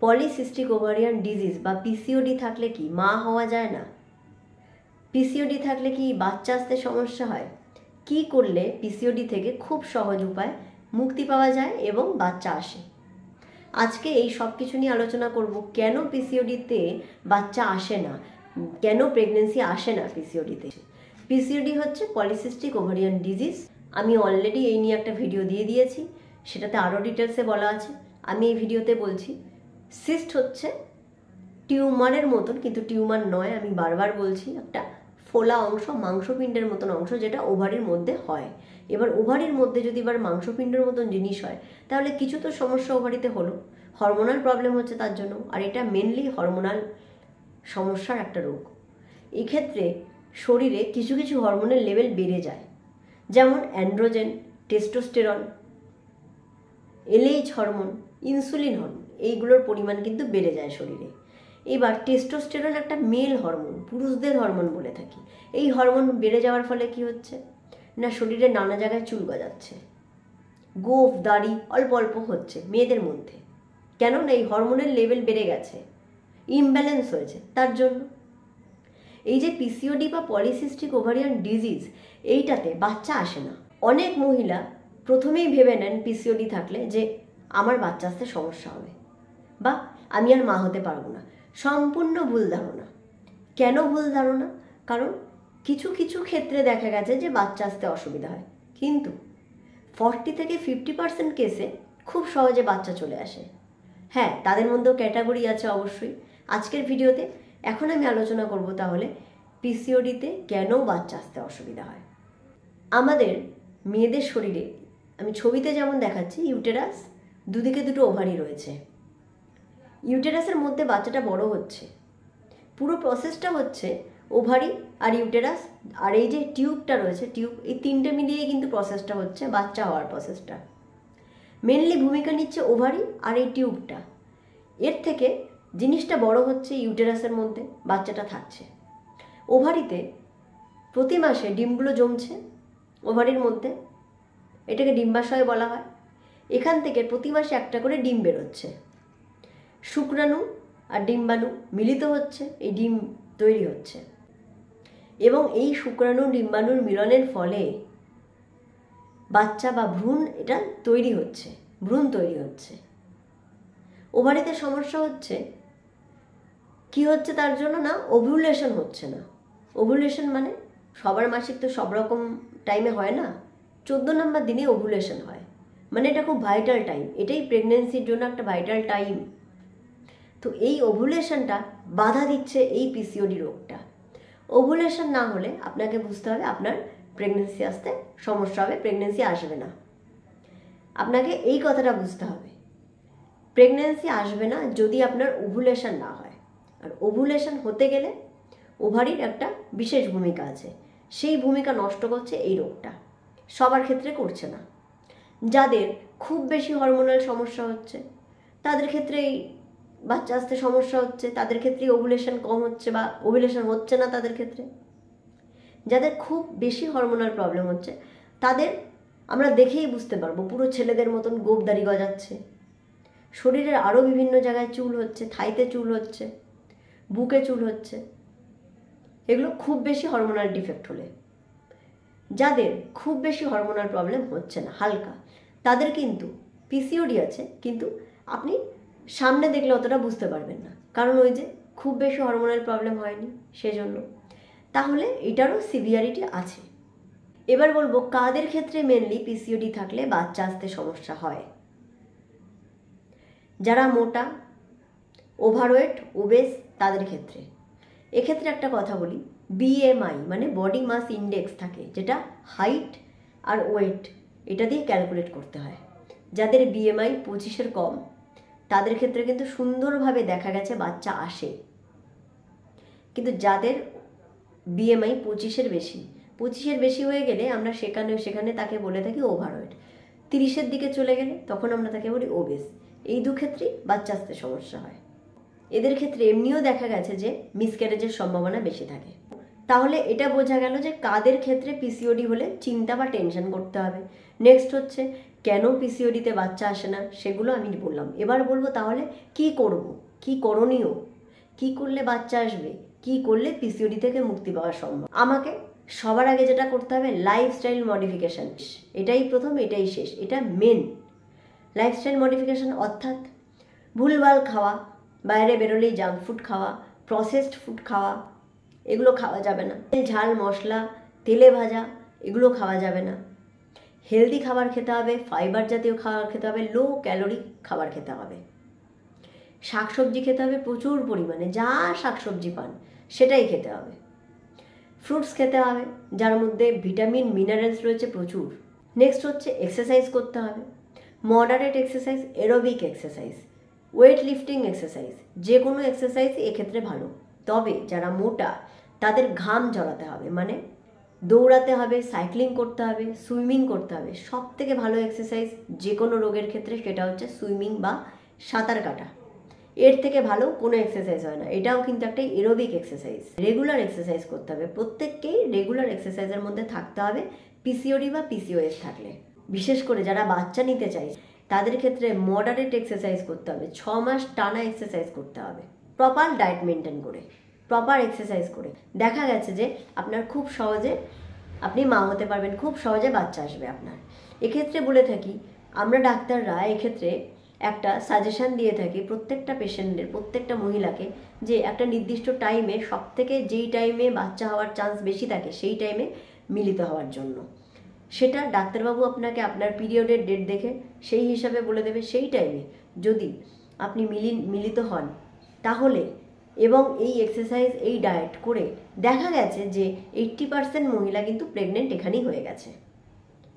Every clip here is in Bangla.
পলিসিস্টিক ওভারিয়ান ডিজিজ বা পিসিওডি থাকলে কি মা হওয়া যায় না? পিসিওডি থাকলে কি বাচ্চা আসতে সমস্যা হয়? কি করলে পিসিওডি থেকে খুব সহজ উপায় মুক্তি পাওয়া যায় এবং বাচ্চা আসে? আজকে এই সব কিছু নিয়ে আলোচনা করব। কেন পিসিওডিতে বাচ্চা আসে না, কেন প্রেগনেন্সি আসে না পিসিওডিতে। পিসিওডি হচ্ছে পলিসিস্টিক ওভারিয়ান ডিজিজ। আমি অলরেডি এই নিয়ে একটা ভিডিও দিয়ে দিয়েছি, সেটাতে আরও ডিটেলসে বলা আছে। আমি এই ভিডিওতে বলছি সিস্ট হচ্ছে টিউমারের মতন, কিন্তু টিউমার নয়, আমি বারবার বলছি, একটা ফোলা অংশ, মাংসপিণ্ডের মতন অংশ, যেটা ওভারির মধ্যে হয়। এবার ওভারির মধ্যে যদি এবার মাংসপিণ্ডের মতন জিনিস হয়, তাহলে কিছু তো সমস্যা ওভারিতে হলো, হরমোনাল প্রবলেম হচ্ছে তার জন্য। আর এটা মেনলি হরমোনাল সমস্যার একটা রোগ। এক্ষেত্রে শরীরে কিছু কিছু হরমোনের লেভেল বেড়ে যায়, যেমন androgen, testosterone, LH hormone, insulin hormone, এইগুলোর পরিমাণ কিন্তু বেড়ে যায় শরীরে। এবার টেস্টোস্টেরন একটা মেল হরমোন, পুরুষদের হরমোন বলে থাকি। এই হরমোন বেড়ে যাওয়ার ফলে কি হচ্ছে না, শরীরে নানা জায়গায় চুল গজাচ্ছে, গোঁফ দাড়ি অল্প অল্প হচ্ছে মেয়েদের মধ্যে। কেন না, এই হরমোনের লেভেল বেড়ে গেছে, ইমব্যালেন্স হয়েছে তার জন্য। এই যে পিসিওডি বা পলিসিস্টিক ওভারিয়ান ডিজিজ, এইটাতে বাচ্চা আসে না। অনেক মহিলা প্রথমেই ভেবে নেন পিসিওডি থাকলে যে আমার বাচ্চা আসতে সমস্যা হবে বা আমি আর মা হতে পারবো না। সম্পূর্ণ ভুল ধারণা। কেন ভুল ধারণা? কারণ কিছু কিছু ক্ষেত্রে দেখা গেছে যে বাচ্চা আসতে অসুবিধা হয়, কিন্তু 40 থেকে 50% কেসে খুব সহজে বাচ্চা চলে আসে। হ্যাঁ, তাদের মধ্যেও ক্যাটাগরি আছে অবশ্যই। আজকের ভিডিওতে এখন আমি আলোচনা করব তাহলে পিসিওডিতে কেন বাচ্চা আসতে অসুবিধা হয়। আমাদের মেয়েদের শরীরে, আমি ছবিতে যেমন দেখাচ্ছি, ইউটেরাস, দুদিকে দুটো ওভারি রয়েছে। ইউটেরাসের মধ্যে বাচ্চাটা বড় হচ্ছে, পুরো প্রসেসটা হচ্ছে ওভারি আর ইউটেরাস আর এই যে টিউবটা রয়েছে, টিউব, এই তিনটে মিলিয়েই কিন্তু প্রসেসটা হচ্ছে বাচ্চা হওয়ার প্রসেসটা। মেনলি ভূমিকা নিচ্ছে ওভারি আর এই টিউবটা। এর থেকে জিনিসটা বড় হচ্ছে ইউটেরাসের মধ্যে, বাচ্চাটা থাকছে। ওভারিতে প্রতি মাসে ডিমগুলো জমছে ওভারির মধ্যে, এটাকে ডিম্বাশয় বলা হয়। এখান থেকে প্রতি মাসে একটা করে ডিম বেরোচ্ছে, শুক্রাণু আর ডিম্বাণু মিলিত হচ্ছে, এই ডিম তৈরি হচ্ছে। এবং এই শুক্রাণু ডিম্বাণুর মিলনের ফলে বাচ্চা বা ভ্রূণ এটা তৈরি হচ্ছে, ভ্রূণ তৈরি হচ্ছে। ওভারিতে সমস্যা হচ্ছে, কি হচ্ছে তার জন্য না, ওভুলেশন হচ্ছে না। ওভুলেশন মানে সবার মাসিক তো সব রকম টাইমে হয় না, 14 নম্বর দিনে ওভুলেশন হয়, মানে এটা খুব ভাইটাল টাইম, এটাই প্রেগনেন্সির জন্য একটা ভাইটাল টাইম। তো এই ওভুলেশনটা বাধা দিচ্ছে এই পিসিওডি রোগটা। ওভুলেশন না হলে আপনাকে বুঝতে হবে আপনার প্রেগনেন্সি আসতে সমস্যা হবে, প্রেগনেন্সি আসবে না। আপনাকে এই কথাটা বুঝতে হবে, প্রেগনেন্সি আসবে না যদি আপনার ওভুলেশন না হয়। আর ওভুলেশন হতে গেলে ওভারির একটা বিশেষ ভূমিকা আছে, সেই ভূমিকা নষ্ট করছে এই রোগটা। সবার ক্ষেত্রে করছে না। যাদের খুব বেশি হরমোনাল সমস্যা হচ্ছে তাদের ক্ষেত্রে এই বাচ্চা আসতে সমস্যা হচ্ছে, তাদের ক্ষেত্রে ওভুলেশন কম হচ্ছে বা ওভুলেশন হচ্ছে না তাদের ক্ষেত্রে। যাদের খুব বেশি হরমোনাল প্রবলেম হচ্ছে তাদের আমরা দেখেই বুঝতে পারবো, পুরো ছেলেদের মতন গোঁফ দাড়ি গজাচ্ছে, শরীরের আরও বিভিন্ন জায়গায় চুল হচ্ছে, থাইতে চুল হচ্ছে, বুকে চুল হচ্ছে। এগুলো খুব বেশি হরমোনাল ডিফেক্ট হলে। যাদের খুব বেশি হরমোনাল প্রবলেম হচ্ছে না, হালকা, তাদের কিন্তু পিসিওডি আছে, কিন্তু আপনি সামনে দেখলে অতটা বুঝতে পারবেন না, কারণ ওই যে খুব বেশি হরমোনাল প্রবলেম হয়নি সেজন্য। তাহলে এটারও সিভিয়ারিটি আছে। এবার বলবো কাদের ক্ষেত্রে মেনলি পিসিওডি থাকলে বাচ্চা আসতে সমস্যা হয়। যারা মোটা, ওভারওয়েট, ওবেস, তাদের ক্ষেত্রে। এক্ষেত্রে একটা কথা বলি, বিএমআই মানে বডি মাস ইন্ডেক্স থাকে, যেটা হাইট আর ওয়েট এটা দিয়ে ক্যালকুলেট করতে হয়। যাদের বিএমআই 25-এর কম তাদের ক্ষেত্রে কিন্তু সুন্দরভাবে দেখা গেছে বাচ্চা আসে, কিন্তু যাদের বিএমআই 25-এর বেশি, 25-এর বেশি হয়ে গেলে আমরা সেখানে তাকে বলে থাকি ওভারওয়েট। 30-এর দিকে চলে গেলে তখন আমরা তাকে বলি ওবেস। এই দু ক্ষেত্রেই বাচ্চা আসতে সমস্যা হয়। এদের ক্ষেত্রে এমনিও দেখা গেছে যে মিসক্যারেজের সম্ভাবনা বেশি থাকে। তাহলে এটা বোঝা গেল যে কাদের ক্ষেত্রে পিসিওডি হলে চিন্তা বা টেনশন করতে হবে। নেক্সট হচ্ছে কেন পিসিওডিতে বাচ্চা আসে না সেগুলো আমি বললাম। এবার বলবো তাহলে কি করব, কি করণীয়, কি করলে বাচ্চা আসবে, কি করলে পিসিওডি থেকে মুক্তি পাওয়া সম্ভব। আমাকে সবার আগে যেটা করতে হবে লাইফস্টাইল মডিফিকেশান। এটাই প্রথম, এটাই শেষ, এটা মেন। লাইফস্টাইল মডিফিকেশান অর্থাৎ ভুলভাল খাওয়া, বাইরে বেরোলেই জাঙ্ক ফুড খাওয়া, প্রসেসড ফুড খাওয়া, এগুলো খাওয়া যাবে না। ঝাল মশলা, তেলে ভাজা, এগুলো খাওয়া যাবে না। হেলদি খাবার খেতে হবে, ফাইবার জাতীয় খাবার খেতে হবে, লো ক্যালোরি খাবার খেতে হবে। শাকসবজি খেতে হবে প্রচুর পরিমাণে, যা শাকসবজি পান সেটাই খেতে হবে। ফ্রুটস খেতে হবে যার মধ্যে ভিটামিন মিনারেলস রয়েছে প্রচুর। নেক্সট হচ্ছে এক্সারসাইজ করতে হবে, moderate exercise, aerobic exercise, weight lifting exercise, যে কোনো এক্সারসাইজ এক্ষেত্রে ভালো। তবে যারা মোটা তাদের ঘাম ঝরাতে হবে, মানে দৌড়াতে হবে, সাইক্লিং করতে হবে, সুইমিং করতে হবে। সব থেকে ভালো এক্সারসাইজ যে কোনো রোগের ক্ষেত্রে সেটা হচ্ছে সুইমিং বা সাঁতার কাটা। এর থেকে ভালো কোনো এক্সারসাইজ হয় না। এটাও কিন্তু একটা এরোবিক এক্সারসাইজ। রেগুলার এক্সারসাইজ করতে হবে, প্রত্যেককেই রেগুলার এক্সারসাইজের মধ্যে থাকতে হবে পিসিওডি বা পিসিওএস থাকলে। বিশেষ করে যারা বাচ্চা নিতে চায় তাদের ক্ষেত্রে মডারেট এক্সারসাইজ করতে হবে, 6 মাস টানা এক্সারসাইজ করতে হবে, প্রপার ডায়েট মেনটেন করে, প্রপার এক্সারসাইজ করে। দেখা গেছে যে আপনার খুব সহজে আপনি মা হতে পারবেন, খুব সহজে বাচ্চা আসবে আপনার। এক্ষেত্রে বলে থাকি আমরা ডাক্তাররা এক্ষেত্রে একটা সাজেশান দিয়ে থাকি প্রত্যেকটা পেশেন্টের, প্রত্যেকটা মহিলাকে, যে একটা নির্দিষ্ট টাইমে, সব থেকে যেই টাইমে বাচ্চা হওয়ার চান্স বেশি থাকে সেই টাইমে মিলিত হওয়ার জন্য। সেটা ডাক্তারবাবু আপনাকে আপনার পিরিয়ডের ডেট দেখে সেই হিসাবে বলে দেবে। সেই টাইমে যদি আপনি মিলিত হন তাহলে, এবং এই এক্সারসাইজ, এই ডায়েট করে দেখা গেছে যে 80% মহিলা কিন্তু প্রেগনেন্ট এখানেই হয়ে গেছে।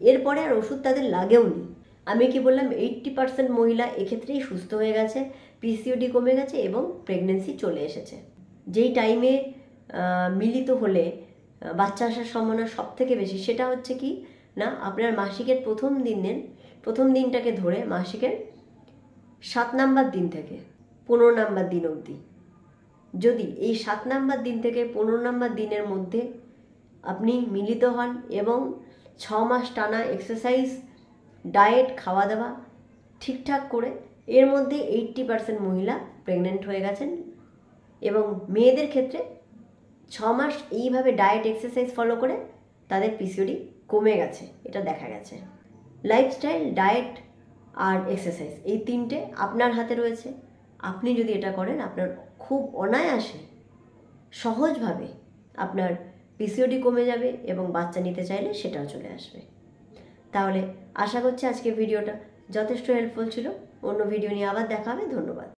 এরপরে আর ওষুধ তাদের লাগেও নি। আমি কি বললাম, 80% মহিলা এক্ষেত্রেই সুস্থ হয়ে গেছে, পিসিওডি কমে গেছে এবং প্রেগনেন্সি চলে এসেছে। যেই টাইমে মিলিত হলে বাচ্চা আসার সম্ভাবনা সব থেকে বেশি, সেটা হচ্ছে কি না, আপনার মাসিকের প্রথম দিনটাকে ধরে মাসিকের 7 নাম্বার দিন থেকে 15 নাম্বার দিন অবধি, যদি এই 7 নাম্বার দিন থেকে 15 নাম্বার দিনের মধ্যে আপনি মিলিত হন এবং 6 মাস টানা এক্সারসাইজ, ডায়েট, খাওয়া দাওয়া ঠিকঠাক করে, এর মধ্যে 80% মহিলা প্রেগনেন্ট হয়ে গেছেন। এবং মেয়েদের ক্ষেত্রে 6 মাস এইভাবে ডায়েট এক্সারসাইজ ফলো করে তাদের পিসিওডি কমে গেছে, এটা দেখা গেছে। লাইফস্টাইল, ডায়েট আর এক্সারসাইজ, এই তিনটে আপনার হাতে রয়েছে। আপনি যদি এটা করেন আপনার খুব অনায়াসে, সহজভাবে আপনার পিসিওডি কমে যাবে এবং বাচ্চা নিতে চাইলে সেটাও চলে আসবে। তাহলে আশা করছি আজকের ভিডিওটা যথেষ্ট হেল্পফুল ছিল। অন্য ভিডিও নিয়ে আবার দেখা হবে। ধন্যবাদ।